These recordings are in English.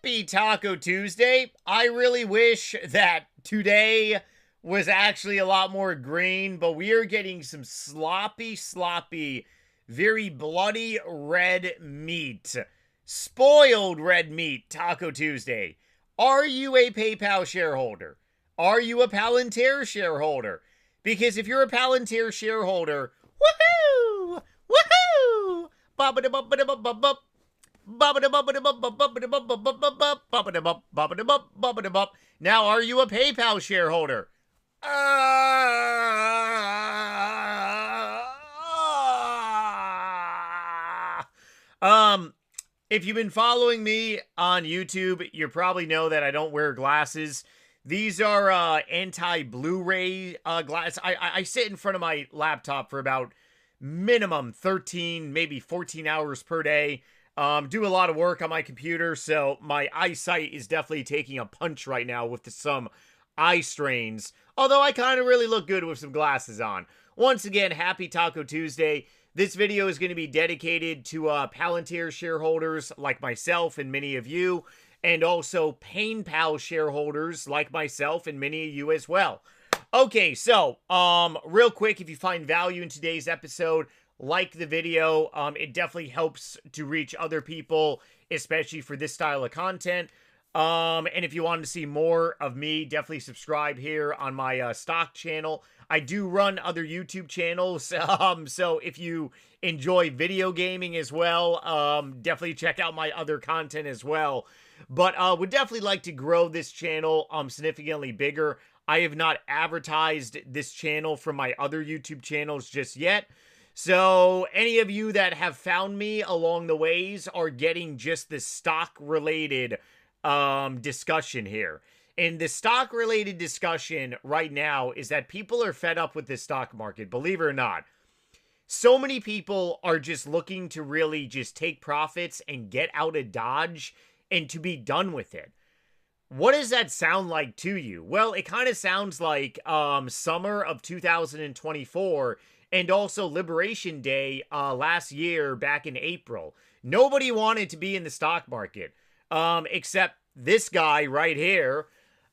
Happy Taco Tuesday. I really wish that today was actually a lot more green, but we are getting some sloppy, very bloody red meat. Spoiled red meat Taco Tuesday. Are you a PayPal shareholder? Are you a Palantir shareholder? Because if you're a Palantir shareholder, woohoo! Woohoo! Ba-ba-da-ba-ba-da-ba-ba-ba. Now, are you a PayPal shareholder? If you've been following me on YouTube, you probably know that I don't wear glasses. These are anti-Blu-ray glasses. I sit in front of my laptop for about minimum 13, maybe 14 hours per day. Do a lot of work on my computer, so my eyesight is definitely taking a punch right now with some eye strains. Although I kind of really look good with some glasses on. Once again, happy Taco Tuesday. This video is going to be dedicated to Palantir shareholders like myself and many of you, and also Painpal shareholders like myself and many of you as well. Okay, so, real quick, if you find value in today's episode, like the video. It definitely helps to reach other people, especially for this style of content. And if you want to see more of me, definitely subscribe here on my stock channel. I do run other YouTube channels, so if you enjoy video gaming as well, definitely check out my other content as well. But would definitely like to grow this channel significantly bigger. I have not advertised this channel from my other YouTube channels just yet. So any of you that have found me along the ways are getting just the stock-related discussion here. And the stock-related discussion right now is that people are fed up with the stock market, believe it or not. So many people are just looking to really just take profits and get out of Dodge and to be done with it. What does that sound like to you? Well, it kind of sounds like summer of 2024 and also Liberation Day last year back in April. Nobody wanted to be in the stock market except this guy right here.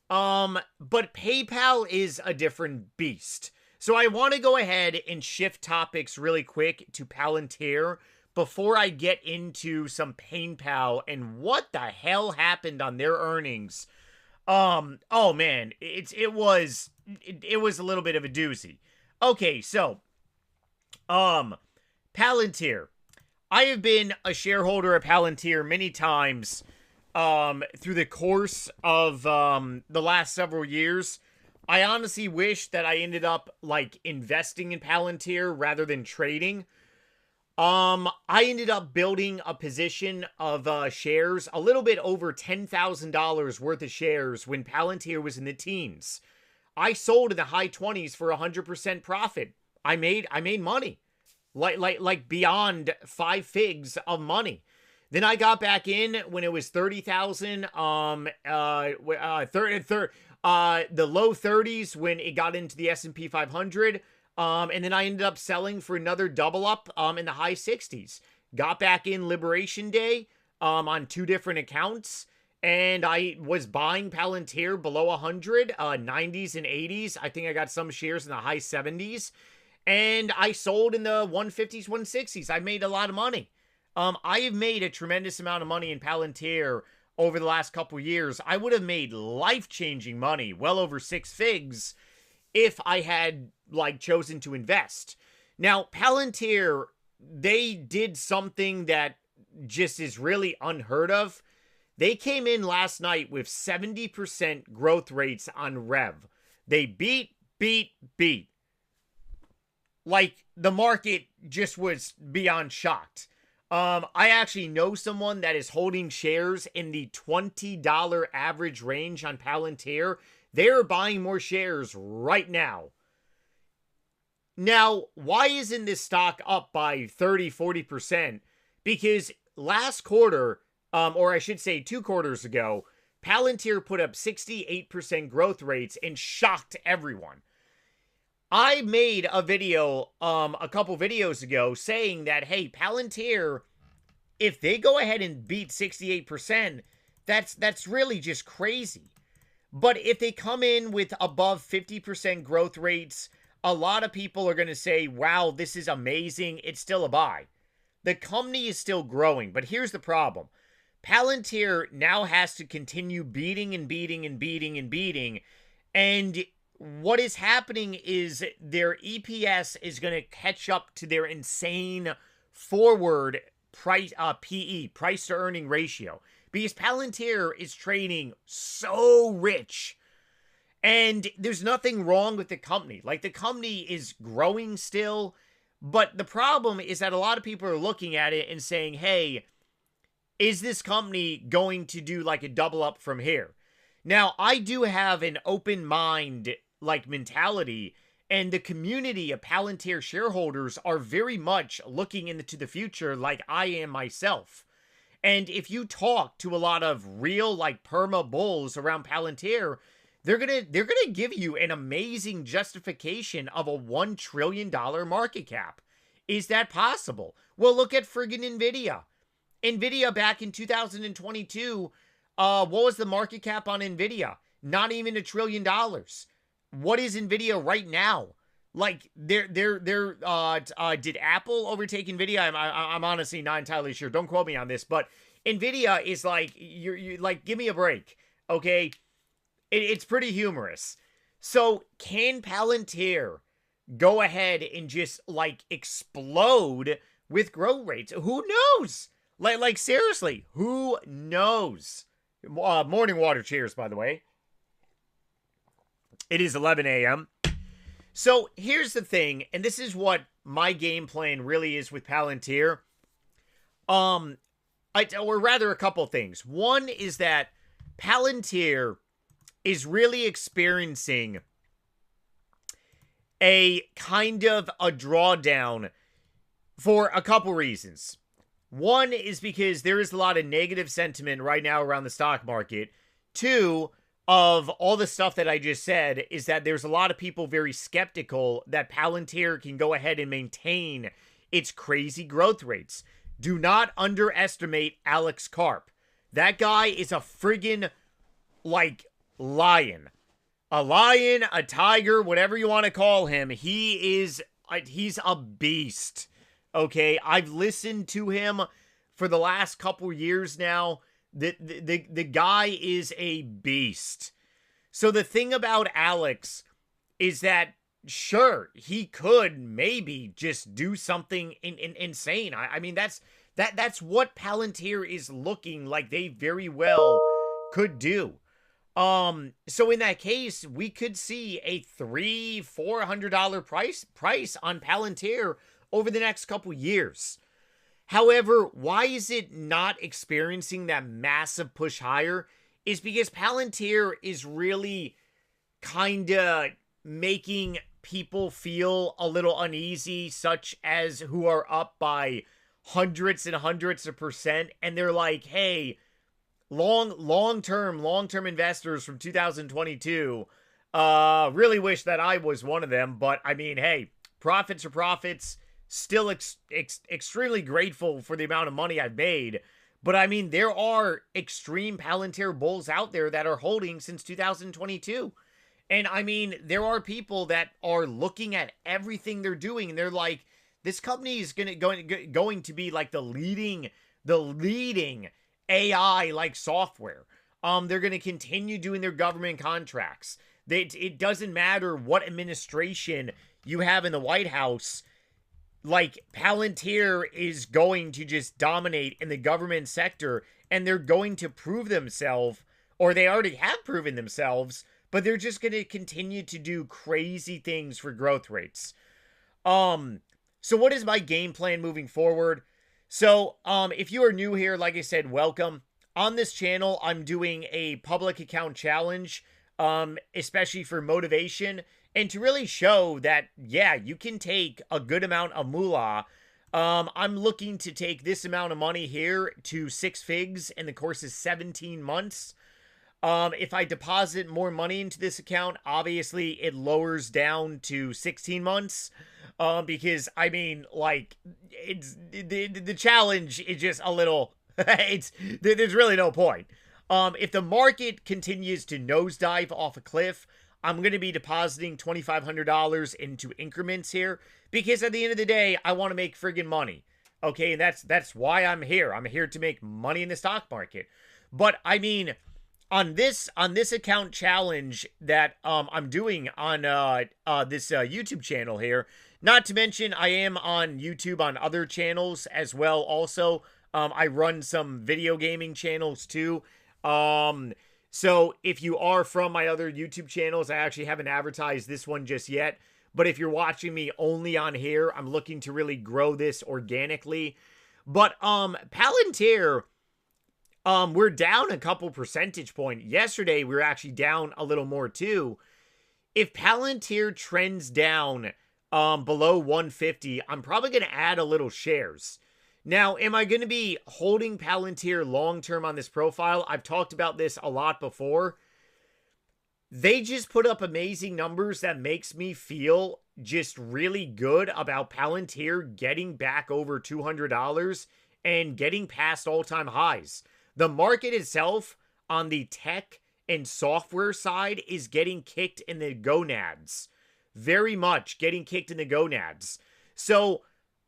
But PayPal is a different beast. So I want to go ahead and shift topics really quick to Palantir before I get into some Painpal and what the hell happened on their earnings. Oh man, it was a little bit of a doozy. Okay, so Palantir. I have been a shareholder of Palantir many times through the course of the last several years. I honestly wish that I ended up like investing in Palantir rather than trading. I ended up building a position of shares, a little bit over $10,000 worth of shares when Palantir was in the teens. I sold in the high 20s for 100% profit. I made money, like beyond 5 figs of money. Then I got back in when it was 30,000. The low 30s when it got into the S&P 500. And then I ended up selling for another double up in the high 60s. Got back in Liberation Day on 2 different accounts. And I was buying Palantir below 100, 90s and 80s. I think I got some shares in the high 70s. And I sold in the 150s, 160s. I made a lot of money. I have made a tremendous amount of money in Palantir over the last couple years. I would have made life-changing money, well over 6 figs, if I had like chosen to invest. Now, Palantir, they did something that just is really unheard of. They came in last night with 70% growth rates on Rev. They beat. Like, the market just was beyond shocked. I actually know someone that is holding shares in the $20 average range on Palantir. They're buying more shares right now. Now, why isn't this stock up by 30, 40%? Because last quarter, or I should say 2 quarters ago, Palantir put up 68% growth rates and shocked everyone. I made a video a couple videos ago saying that, hey, Palantir, if they go ahead and beat 68%, That's really just crazy. But if they come in with above 50% growth rates, a lot of people are going to say, wow, this is amazing. It's still a buy. The company is still growing, but here's the problem. Palantir now has to continue beating and beating and beating and beating. And what is happening is their EPS is going to catch up to their insane forward price PE, price to earning ratio. Because Palantir is trading so rich. And there's nothing wrong with the company. Like, the company is growing still. But the problem is that a lot of people are looking at it and saying, hey, is this company going to do like a double up from here? Now, I do have an open mind, like, mentality. And the community of Palantir shareholders are very much looking into the future like I am myself. And if you talk to a lot of real, like, perma bulls around Palantir, they're gonna give you an amazing justification of a $1 trillion market cap. Is that possible? Well, look at friggin' NVIDIA. NVIDIA back in 2022, what was the market cap on NVIDIA? Not even $1 trillion. What is NVIDIA right now? Like, did Apple overtake NVIDIA? I'm honestly not entirely sure. Don't quote me on this, but NVIDIA is like, you're like, give me a break, okay? It's pretty humorous. So, can Palantir go ahead and just, like, explode with growth rates? Who knows? Like seriously, who knows? Morning water cheers, by the way. It is 11 a.m. So here's the thing, and this is what my game plan really is with Palantir. Or rather, a couple things. One is that Palantir is really experiencing a kind of a drawdown for a couple reasons. One is because there is a lot of negative sentiment right now around the stock market. Two, of all the stuff that I just said, is that there's a lot of people very skeptical that Palantir can go ahead and maintain its crazy growth rates. Do not underestimate Alex Karp. That guy is a friggin', like, lion. A lion, a tiger, whatever you want to call him. He's a beast. Okay, I've listened to him for the last couple years now. The guy is a beast. So the thing about Alex is that, sure, he could maybe just do something insane. I mean, that's what Palantir is looking like they very well could do. So in that case, we could see a $300-400 price on Palantir over the next couple years. However, why is it not experiencing that massive push higher? Is because Palantir is really kind of making people feel a little uneasy, such as who are up by hundreds and hundreds of percent, and they're like, hey, long-term investors from 2022, really wish that I was one of them, but I mean, hey, profits are profits. Still extremely grateful for the amount of money I've made. But I mean, there are extreme Palantir bulls out there that are holding since 2022. And I mean, there are people that are looking at everything they're doing and they're like, this company is going to be like the leading AI like software. They're going to continue doing their government contracts. It doesn't matter what administration you have in the White House. Like, Palantir is going to just dominate in the government sector, and they're going to prove themselves, or they already have proven themselves, but they're just going to continue to do crazy things for growth rates. So what is my game plan moving forward? So, if you are new here, like I said, welcome. On this channel, I'm doing a public account challenge, especially for motivation, and to really show that, yeah, you can take a good amount of moolah. I'm looking to take this amount of money here to 6 figs in the course of 17 months. If I deposit more money into this account, obviously it lowers down to 16 months. Because, I mean, like, the challenge is just a little, there's really no point. If the market continues to nosedive off a cliff, I'm going to be depositing $2,500 into increments here because at the end of the day, I want to make friggin' money. Okay, and that's why I'm here. I'm here to make money in the stock market. But I mean, on this account challenge that I'm doing on this YouTube channel here, not to mention I am on YouTube on other channels as well. Also, I run some video gaming channels too. So if you are from my other YouTube channels, I actually haven't advertised this one just yet. But if you're watching me only on here, I'm looking to really grow this organically. But Palantir, we're down a couple percentage points. Yesterday, we were actually down a little more too. If Palantir trends down below 150, I'm probably going to add a little shares. Now, am I going to be holding Palantir long-term on this profile? I've talked about this a lot before. They just put up amazing numbers that makes me feel just really good about Palantir getting back over $200 and getting past all-time highs. The market itself on the tech and software side is getting kicked in the gonads. Very much getting kicked in the gonads. So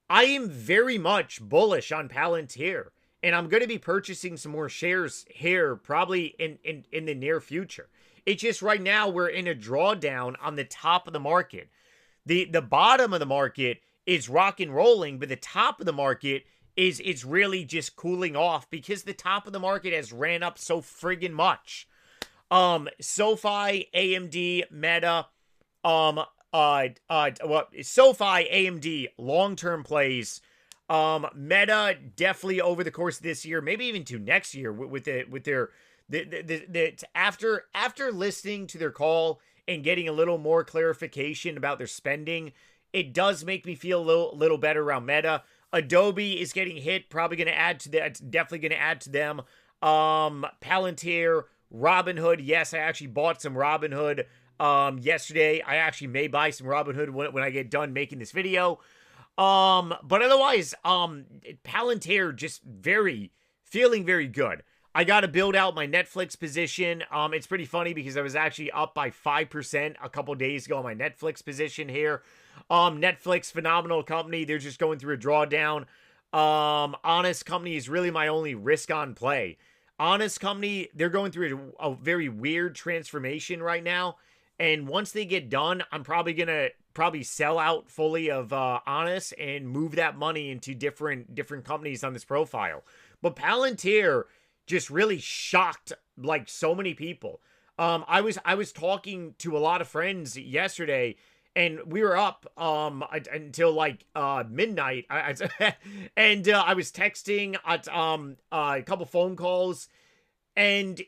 I am very much bullish on Palantir, and I'm going to be purchasing some more shares here probably in the near future. It's just right now we're in a drawdown on the top of the market. The bottom of the market is rock and rolling, but the top of the market is really just cooling off because the top of the market has ran up so friggin' much. SoFi, AMD, Meta, SoFi, AMD, long-term plays. Meta definitely over the course of this year, maybe even to next year with their after listening to their call and getting a little more clarification about their spending, it does make me feel a little better around Meta. Adobe is getting hit, probably going to add to that. Definitely going to add to them. Palantir, Robinhood. Yes, I actually bought some Robinhood yesterday. I actually may buy some Robinhood when I get done making this video. But otherwise, Palantir just feeling very good. I got to build out my Netflix position. It's pretty funny because I was actually up by 5% a couple days ago on my Netflix position here. Netflix, phenomenal company. They're just going through a drawdown. Honest Company is really my only risk on play. Honest Company, they're going through a very weird transformation right now. And once they get done, I'm probably going to sell out fully of Honest and move that money into different companies on this profile. But Palantir just really shocked like so many people. I was talking to a lot of friends yesterday, and we were up until like midnight. And I was texting at a couple phone calls, and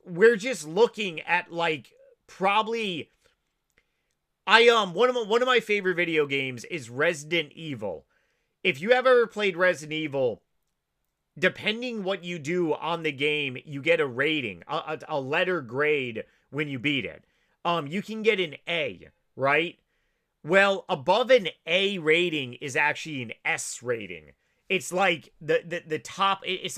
we're just looking at like probably one of my favorite video games is Resident Evil. If you ever played Resident Evil, depending what you do on the game, you get a rating, a letter grade when you beat it. You can get an A, right? Well, above an A rating is actually an S rating. It's like the top. It's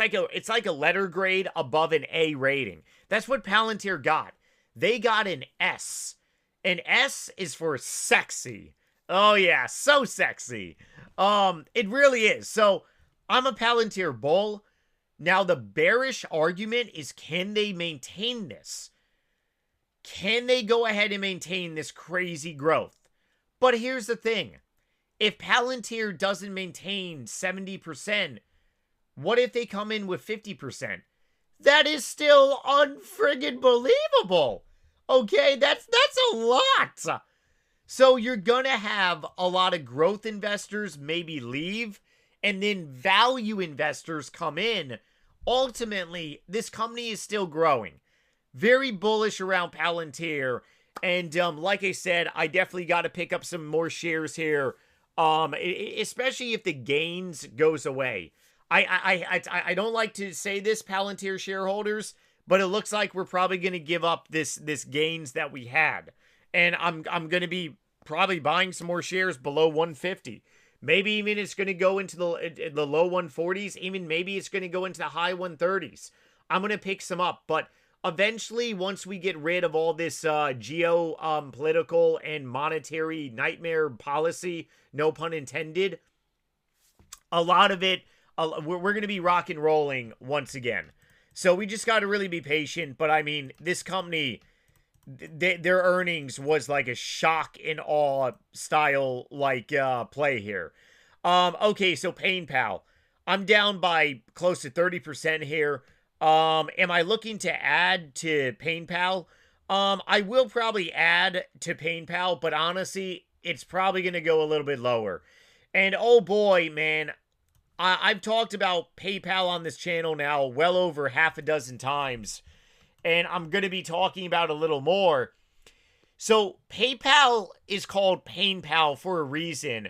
like a letter grade above an A rating. That's what Palantir got. They got an S. An S is for sexy. Oh yeah, so sexy. It really is. So I'm a Palantir bull. Now, the bearish argument is, can they maintain this? Can they go ahead and maintain this crazy growth? But here's the thing. If Palantir doesn't maintain 70%, what if they come in with 50%? That is still unfriggin' believable. Okay, that's a lot. So you're going to have a lot of growth investors maybe leave, and then value investors come in. Ultimately, this company is still growing. Very bullish around Palantir. And like I said, I definitely got to pick up some more shares here, especially if the gains goes away. I don't like to say this, Palantir shareholders, but it looks like we're probably going to give up this gains that we had. And I'm going to be probably buying some more shares below 150. Maybe even it's going to go into the low 140s. Even maybe it's going to go into the high 130s. I'm going to pick some up. But eventually, once we get rid of all this political and monetary nightmare policy, no pun intended, a lot of it, we're going to be rock and rolling once again. So we just got to really be patient. But I mean, this company, their earnings was like a shock and awe style like play here. Okay, so Painpal. I'm down by close to 30% here. Am I looking to add to Painpal? I will probably add to Painpal, but honestly, it's probably going to go a little bit lower. And oh boy, man, I've talked about PayPal on this channel now well over half a dozen times, and I'm going to be talking about a little more. So PayPal is called Painpal for a reason,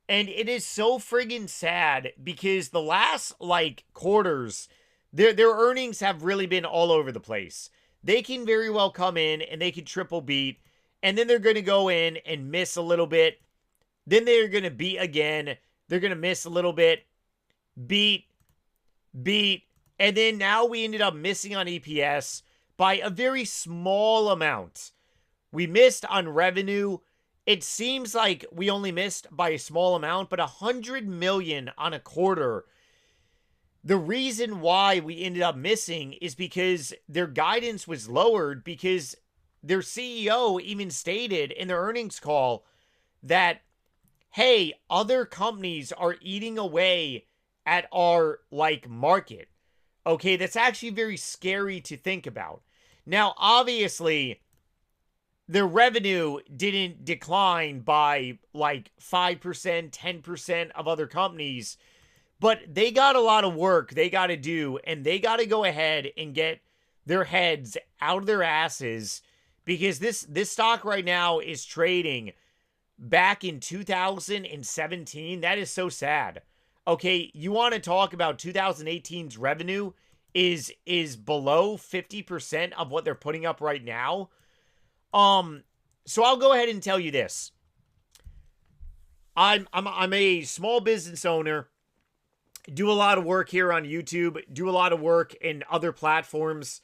and it is so friggin' sad because the last, like, quarters, their earnings have really been all over the place. They can very well come in and they can triple beat, and then they're going to go in and miss a little bit. Then they're going to beat again. They're going to miss a little bit. Beat, and then now we ended up missing on EPS by a very small amount. We missed on revenue. It seems like we only missed by a small amount, but 100 million on a quarter. The reason why we ended up missing is because their guidance was lowered, because their CEO even stated in their earnings call that, hey, other companies are eating away at our, like, market. Okay, that's actually very scary to think about. Now, obviously, their revenue didn't decline by, like, 5%, 10% of other companies, but they got a lot of work they got to do, and they got to go ahead and get their heads out of their asses, because this stock right now is trading back in 2017. That is so sad. Okay, you want to talk about 2018's revenue is below 50% of what they're putting up right now. So I'll go ahead and tell you this. I'm a small business owner, do a lot of work here on YouTube, do a lot of work in other platforms,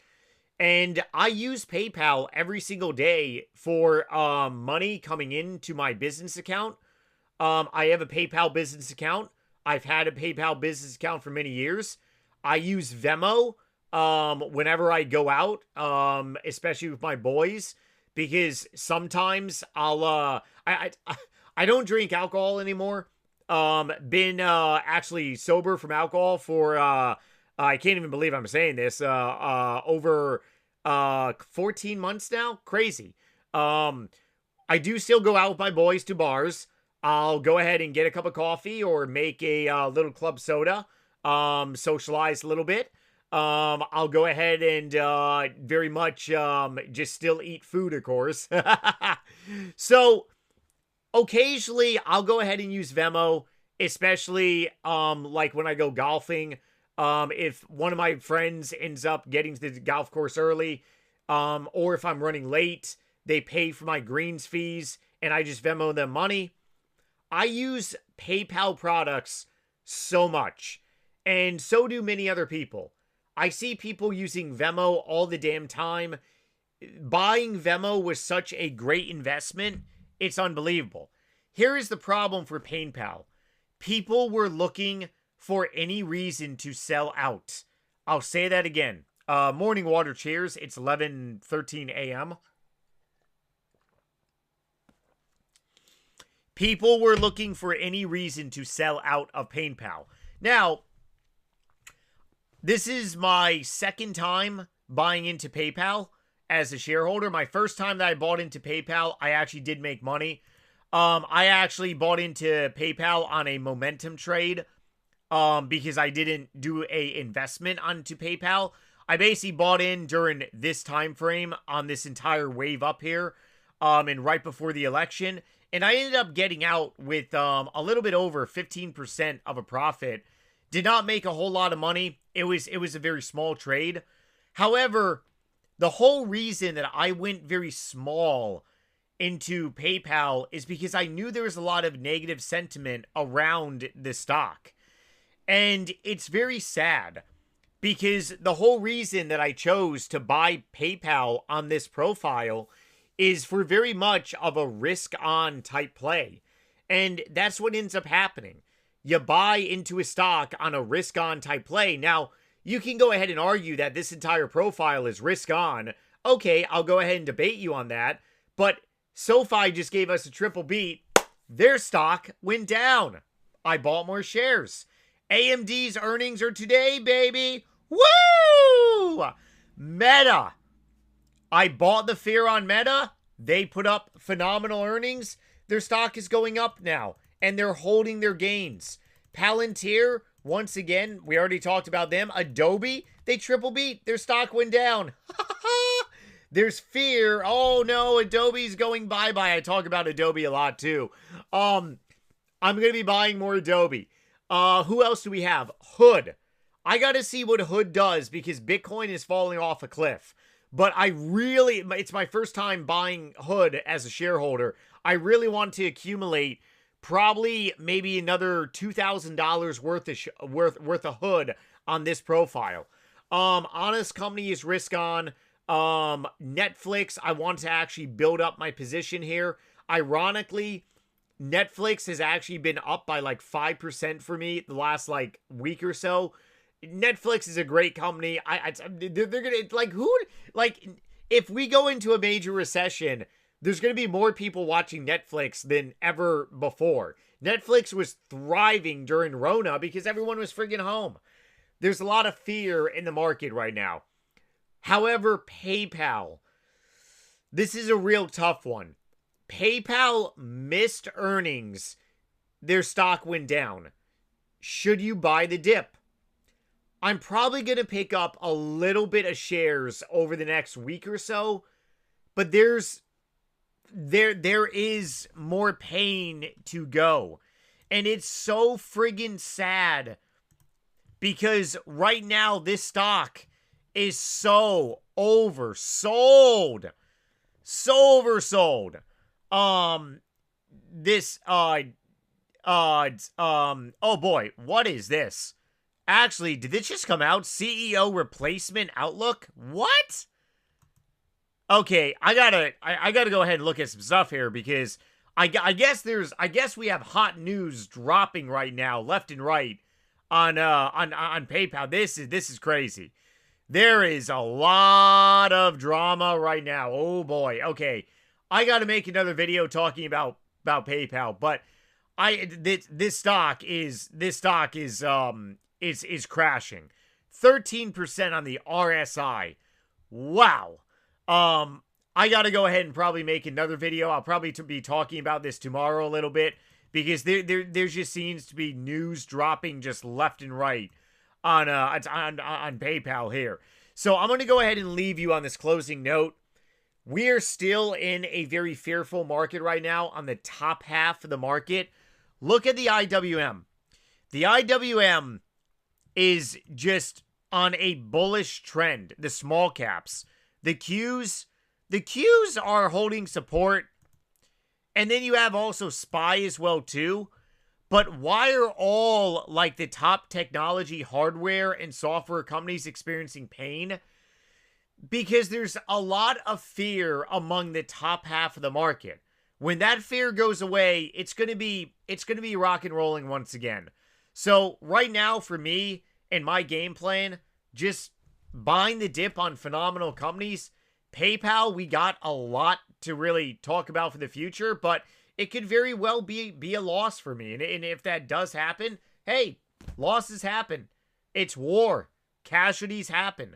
and I use PayPal every single day for money coming into my business account. I have a PayPal business account. I've had a PayPal business account for many years. I use Venmo whenever I go out, especially with my boys, because sometimes I don't drink alcohol anymore. Been actually sober from alcohol for I can't even believe I'm saying this, over 14 months now. Crazy. I do still go out with my boys to bars. I'll go ahead and get a cup of coffee or make a little club soda, socialize a little bit. I'll go ahead and very much just still eat food, of course. So occasionally I'll go ahead and use Venmo, especially like when I go golfing. If one of my friends ends up getting to the golf course early, or if I'm running late, they pay for my greens fees and I just Venmo them money. I use PayPal products so much, and so do many other people. I see people using Venmo all the damn time. Buying Venmo was such a great investment, it's unbelievable. Here is the problem for PayPal. People were looking for any reason to sell out. I'll say that again. Morning water, cheers. It's 11:13 a.m. People were looking for any reason to sell out of PayPal. Now, this is my second time buying into PayPal as a shareholder. My first time that I bought into PayPal, I actually did make money. I actually bought into PayPal on a momentum trade because I didn't do a investment onto PayPal. I basically bought in during this time frame on this entire wave up here, and right before the election. And I ended up getting out with a little bit over 15% of a profit. Did not make a whole lot of money. It was a very small trade. However, the whole reason that I went very small into PayPal is because I knew there was a lot of negative sentiment around the stock. And it's very sad. because the whole reason that I chose to buy PayPal on this profile is for very much of a risk-on type play. And that's what ends up happening. You buy into a stock on a risk-on type play. Now, you can go ahead and argue that this entire profile is risk-on. Okay, I'll go ahead and debate you on that. But SoFi just gave us a triple beat. Their stock went down. I bought more shares. AMD's earnings are today, baby. Woo! Meta. I bought the fear on Meta. They put up phenomenal earnings. Their stock is going up now, and they're holding their gains. Palantir, once again, we already talked about them. Adobe, they triple beat. Their stock went down. There's fear. Oh, no, Adobe's going bye-bye. I talk about Adobe a lot, too. I'm going to be buying more Adobe. Who else do we have? Hood. I got to see what Hood does because Bitcoin is falling off a cliff. But it's my first time buying Hood as a shareholder. I really want to accumulate probably maybe another $2,000 worth of Hood on this profile. Honest Company is risk on. Netflix, I want to actually build up my position here. Ironically, Netflix has actually been up by like 5% for me the last like week or so. Netflix is a great company. They're gonna if we go into a major recession, there's gonna be more people watching Netflix than ever before. Netflix was thriving during Rona because everyone was friggin' home. There's a lot of fear in the market right now. However, PayPal, this is a real tough one. PayPal missed earnings. Their stock went down. Should you buy the dip? I'm probably going to pick up a little bit of shares over the next week or so, but there is more pain to go. And it's so friggin' sad because right now this stock is so oversold. So oversold. Oh boy, what is this? Actually, did this just come out? CEO replacement outlook? What? Okay, I gotta go ahead and look at some stuff here because I guess we have hot news dropping right now, left and right on PayPal. This is crazy. There is a lot of drama right now. Oh boy. Okay, I got to make another video talking about PayPal, but this stock is crashing. 13% on the RSI. Wow. I got to go ahead and probably make another video. I'll probably be talking about this tomorrow a little bit because there just seems to be news dropping just left and right on PayPal here. So I'm going to go ahead and leave you on this closing note. We are still in a very fearful market right now on the top half of the market. Look at the IWM. The IWM is just on a bullish trend. The small caps. The Qs are holding support. And then you have also SPY as well too. But why are all like the top technology hardware and software companies experiencing pain? Because there's a lot of fear among the top half of the market. When that fear goes away, it's gonna be rock and rolling once again. So right now for me and my game plan, just buying the dip on phenomenal companies. PayPal, we got a lot to really talk about for the future, but it could very well be a loss for me. And if that does happen, hey, losses happen. It's war. Casualties happen.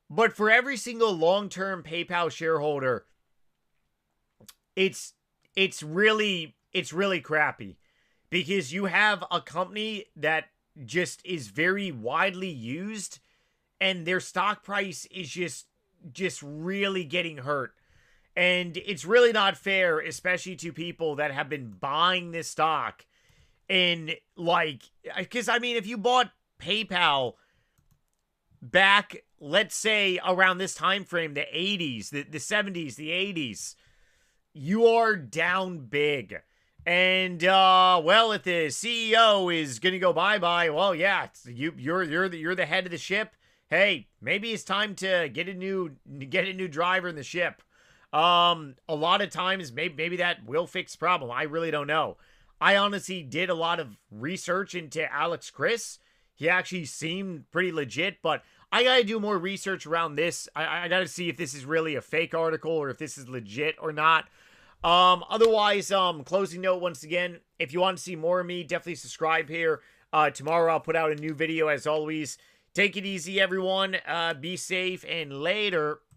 But for every single long-term PayPal shareholder, it's really crappy because you have a company that just is very widely used and their stock price is just really getting hurt. And it's really not fair, especially to people that have been buying this stock in because I mean, if you bought PayPal back, let's say around this time frame, the 80s, the 70s, the 80s, you are down big. And well, if the CEO is gonna go bye-bye, well, yeah, you're the head of the ship. Hey, maybe it's time to get a new driver in the ship. A lot of times, maybe that will fix the problem. I really don't know. I honestly did a lot of research into Alex Chris. He actually seemed pretty legit, but I gotta do more research around this. I gotta see if this is really a fake article or if this is legit or not. Otherwise, closing note once again, if you want to see more of me, definitely subscribe here. Tomorrow I'll put out a new video as always. Take it easy, everyone. Be safe, and later.